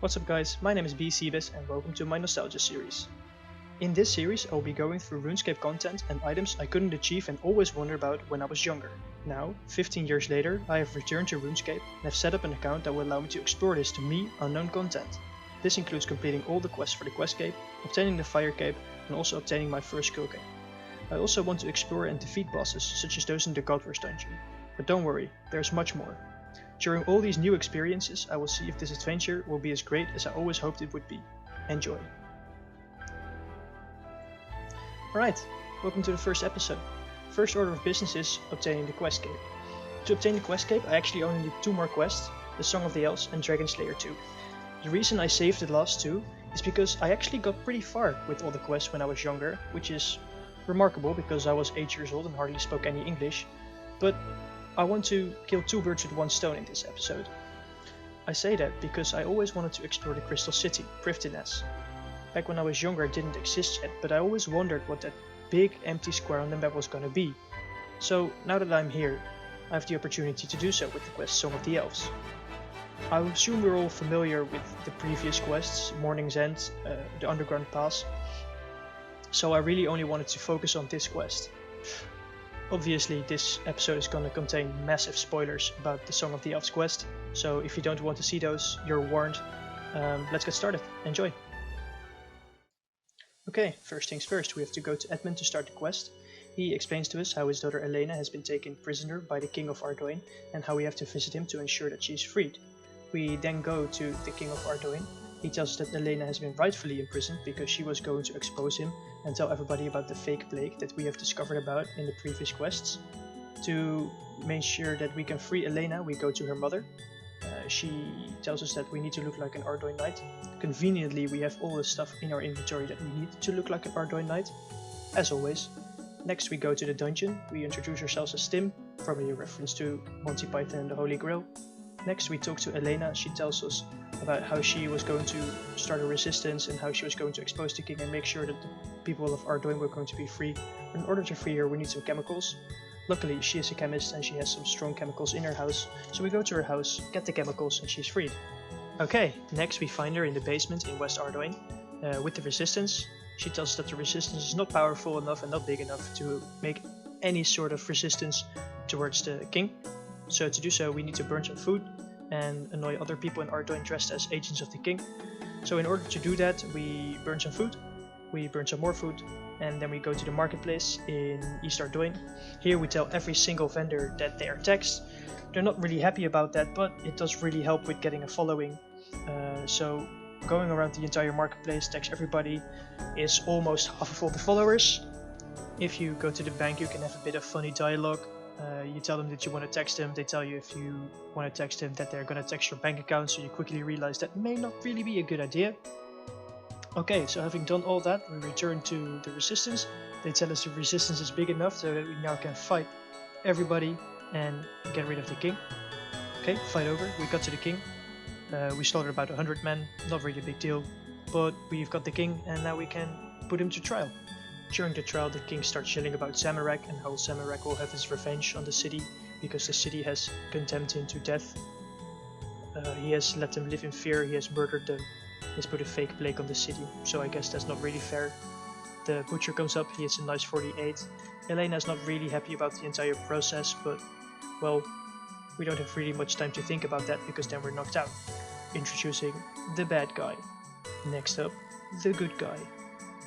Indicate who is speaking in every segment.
Speaker 1: What's up guys, my name is BCBus and welcome to my Nostalgia series. In this series I'll be going through RuneScape content and items I couldn't achieve and always wondered about when I was younger. Now, 15 years later, I have returned to RuneScape and have set up an account that will allow me to explore this to me unknown content. This includes completing all the quests for the quest cape, obtaining the fire cape and also obtaining my first skill cape. I also want to explore and defeat bosses such as those in the Godverse dungeon. But don't worry, there's much more. During all these new experiences, I will see if this adventure will be as great as I always hoped it would be. Enjoy! Alright, welcome to the first episode. First order of business is obtaining the quest cape. To obtain the quest cape, I actually only need 2 more quests, the Song of the Elves and Dragon Slayer 2. The reason I saved the last 2 is because I actually got pretty far with all the quests when I was younger, which is remarkable because I was 8 years old and hardly spoke any English, but I want to kill 2 birds with 1 stone in this episode. I say that because I always wanted to explore the Crystal City, prifddinas. Back when I was younger it didn't exist yet, but I always wondered what that big empty square on the map was gonna be. So now that I'm here, I have the opportunity to do so with the quest Song of the Elves. I assume we're all familiar with the previous quests, Morning's End, the Underground Pass, so I really only wanted to focus on this quest. Obviously this episode is going to contain massive spoilers about the Song of the Elves quest, so if you don't want to see those, you're warned. Let's get started. Enjoy! Okay, first things first, we have to go to Edmund to start the quest. He explains to us how his daughter Elena has been taken prisoner by the King of Ardoin and how we have to visit him to ensure that she is freed. We then go to the King of Ardoin. He tells us that Elena has been rightfully imprisoned because she was going to expose him and tell everybody about the fake plague that we have discovered about in the previous quests. To make sure that we can free Elena, we go to her mother. She tells us that we need to look like an Ardoin knight. Conveniently, we have all the stuff in our inventory that we need to look like an Ardoin knight, as always. Next we go to the dungeon. We introduce ourselves as Tim, probably a reference to Monty Python and the Holy Grail. Next we talk to Elena. She tells us about how she was going to start a resistance and how she was going to expose the king and make sure that the people of Ardoin were going to be free. In order to free her we need some chemicals. Luckily she is a chemist and she has some strong chemicals in her house, so we go to her house, get the chemicals and she's freed. Okay, next we find her in the basement in West Ardoin with the resistance. She tells us that the resistance is not powerful enough and not big enough to make any sort of resistance towards the king. So to do so we need to burn some food and annoy other people in Ardoin dressed as agents of the king. So in order to do that we burn some food, we burn some more food, and then we go to the marketplace in East Ardoin. Here we tell every single vendor that they are taxed. They're not really happy about that, but it does really help with getting a following. So going around the entire marketplace, tax everybody, is almost half of all the followers. If you go to the bank you can have a bit of funny dialogue. You tell them that you want to text them, they tell you if you want to text them that they're going to text your bank account, so you quickly realize that may not really be a good idea. Okay, so having done all that, we return to the resistance. They tell us the resistance is big enough so that we now can fight everybody and get rid of the king. Okay, fight over, we got to the king. We slaughtered about 100 men, not really a big deal, but we've got the king and now we can put him to trial. During the trial the king starts yelling about Zamorak and how Zamorak will have his revenge on the city because the city has condemned him to death. He has let them live in fear, he has murdered them, he has put a fake plague on the city, so I guess that's not really fair. The butcher comes up, he hits a nice 48. Elena is not really happy about the entire process, but well, we don't have really much time to think about that because then we're knocked out. Introducing the bad guy. Next up, the good guy.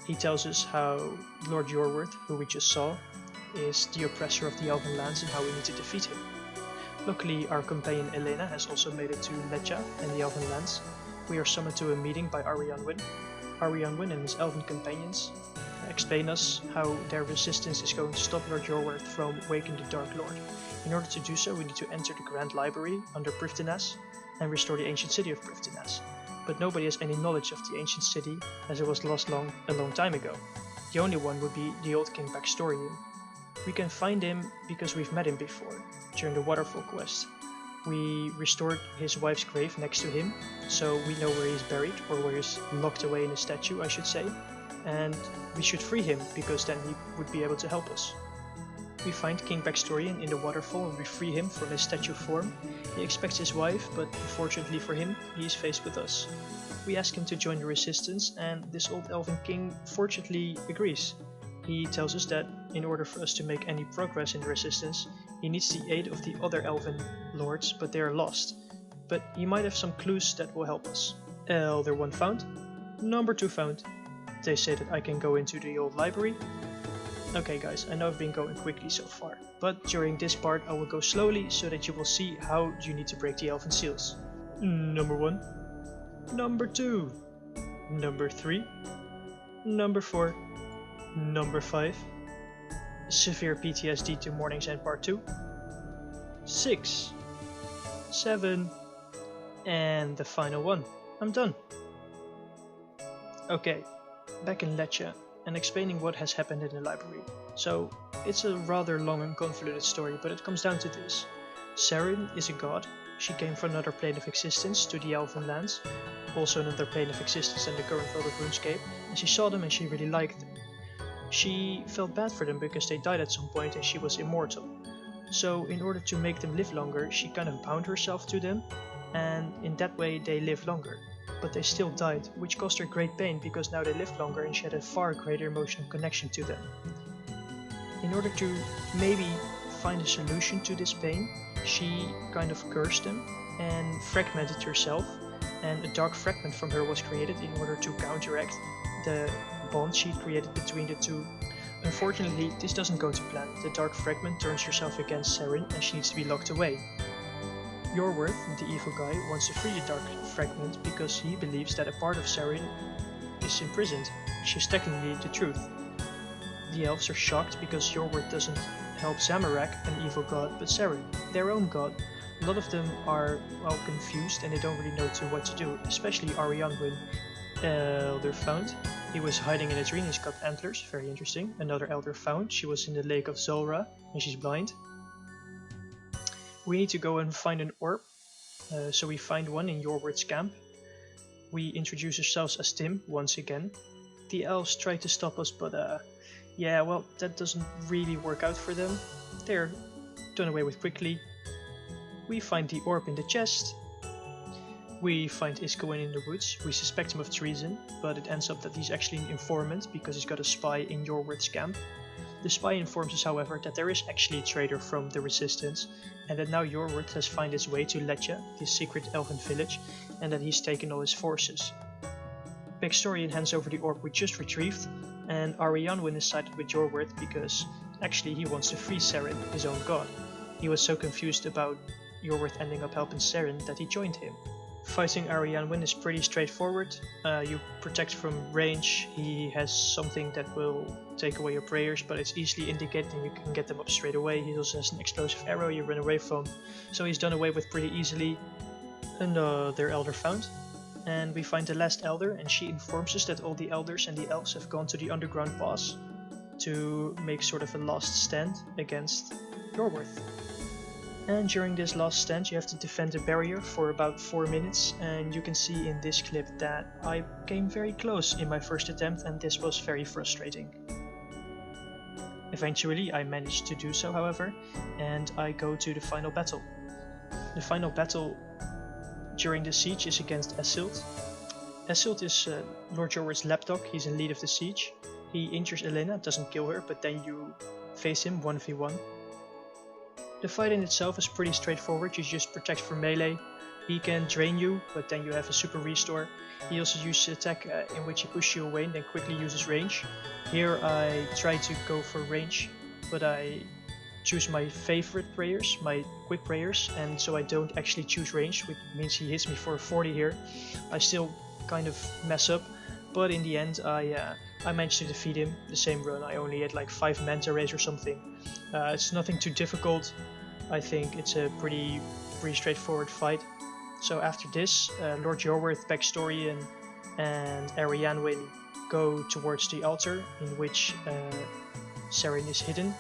Speaker 1: He tells us how Lord Yorworth, who we just saw, is the oppressor of the Elven lands and how we need to defeat him. Luckily our companion Elena has also made it to Lecha and the Elven lands. We are summoned to a meeting by Arianwin. Arianwin and his Elven companions explain us how their resistance is going to stop Lord Yorworth from waking the Dark Lord. In order to do so we need to enter the Grand Library under prifddinas and restore the ancient city of prifddinas. But nobody has any knowledge of the ancient city as it was lost a long time ago. The only one would be the old King Baxtorian. We can find him because we've met him before, during the Waterfall quest. We restored his wife's grave next to him, so we know where he's buried, or where he's locked away in a statue I should say, and we should free him because then he would be able to help us. We find King Baxtorian in the waterfall and we free him from his statue form. He expects his wife, but unfortunately for him, he is faced with us. We ask him to join the resistance, and this old elven king fortunately agrees. He tells us that in order for us to make any progress in the resistance, he needs the aid of the other elven lords, but they are lost. But he might have some clues that will help us. Elder 1 found. Number 2 found. They say that I can go into the old library. Okay guys, I know I've been going quickly so far, but during this part I will go slowly so that you will see how you need to break the elven seals. Number 1. Number 2. Number 3. Number 4. Number 5. Severe PTSD to Morning's End Part 2. 6. 7. And the final one. I'm done. Okay, back in Lecce and explaining what has happened in the library. So, it's a rather long and convoluted story, but it comes down to this. Sarin is a god. She came from another plane of existence to the Elven lands, also another plane of existence in the current world of Runescape, and she saw them and she really liked them. She felt bad for them because they died at some point and she was immortal. So in order to make them live longer, she kind of bound herself to them, and in that way they lived longer. But they still died, which caused her great pain because now they lived longer and she had a far greater emotional connection to them. In order to maybe find a solution to this pain, she kind of cursed them and fragmented herself, and a dark fragment from her was created in order to counteract the bond she created between the two. Unfortunately, this doesn't go to plan. The dark fragment turns herself against Sarin and she needs to be locked away. Yorworth, the evil guy, wants to free the dark fragment because he believes that a part of Sarin is imprisoned, which is technically the truth. The elves are shocked because Yorworth doesn't help Zamorak, an evil god, but Sarin, their own god. A lot of them are, well, confused and they don't really know what to do, especially Arianwin. Elder found. He was hiding in a tree and he's got antlers, very interesting. Another elder found. She was in the lake of Zolra and she's blind. We need to go and find an orb, so we find one in Yorworth's camp. We introduce ourselves as Tim once again. The elves try to stop us, but yeah, well, that doesn't really work out for them. They're done away with quickly. We find the orb in the chest. We find Iskoen in the woods. We suspect him of treason, but it ends up that he's actually an informant because he's got a spy in Yorworth's camp. The spy informs us, however, that there is actually a traitor from the Resistance, and that now Yorworth has found his way to Lecce, his secret elven village, and that he's taken all his forces. Baxtorian hands over the orb we just retrieved, and Arianwin is sided with Yorworth because actually he wants to free Sarin, his own god. He was so confused about Yorworth ending up helping Sarin that he joined him. Fighting Arianwin is pretty straightforward. You protect from range, he has something that will take away your prayers, but it's easily indicated and you can get them up straight away. He also has an explosive arrow you run away from, so he's done away with pretty easily. Another elder found. And we find the last elder, and she informs us that all the elders and the elves have gone to the underground pass to make sort of a last stand against Yorworth. And during this last stand you have to defend a barrier for about 4 minutes, and you can see in this clip that I came very close in my first attempt and this was very frustrating. Eventually I managed to do so, however, and I go to the final battle. The final battle during the siege is against Esilt. Esilt is Lord Yorworth's lapdog, he's in lead of the siege. He injures Elena, doesn't kill her, but then you face him 1v1. The fight in itself is pretty straightforward, you just protect from melee. He can drain you, but then you have a super restore. He also uses an attack in which he pushes you away and then quickly uses range. Here I try to go for range, but I choose my favorite prayers, my quick prayers, and so I don't actually choose range, which means he hits me for a 40 here. I still kind of mess up, but in the end I managed to defeat him the same run. I only had like 5 manta rays or something. It's nothing too difficult. I think it's a pretty straightforward fight. So after this, Lord Yorworth, Baxtorian and Arianwin go towards the altar in which Sarin is hidden.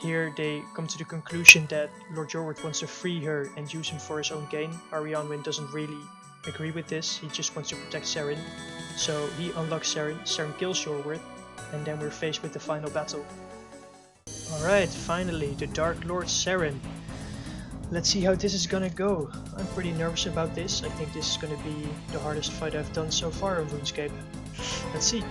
Speaker 1: Here they come to the conclusion that Lord Yorworth wants to free her and use him for his own gain. Arianwin doesn't really agree with this, he just wants to protect Sarin. So he unlocks Sarin, Sarin kills Yorworth, and then we're faced with the final battle. Alright, finally, the Dark Lord Sarin. Let's see how this is gonna go. I'm pretty nervous about this. I think this is gonna be the hardest fight I've done so far in RuneScape. Let's see.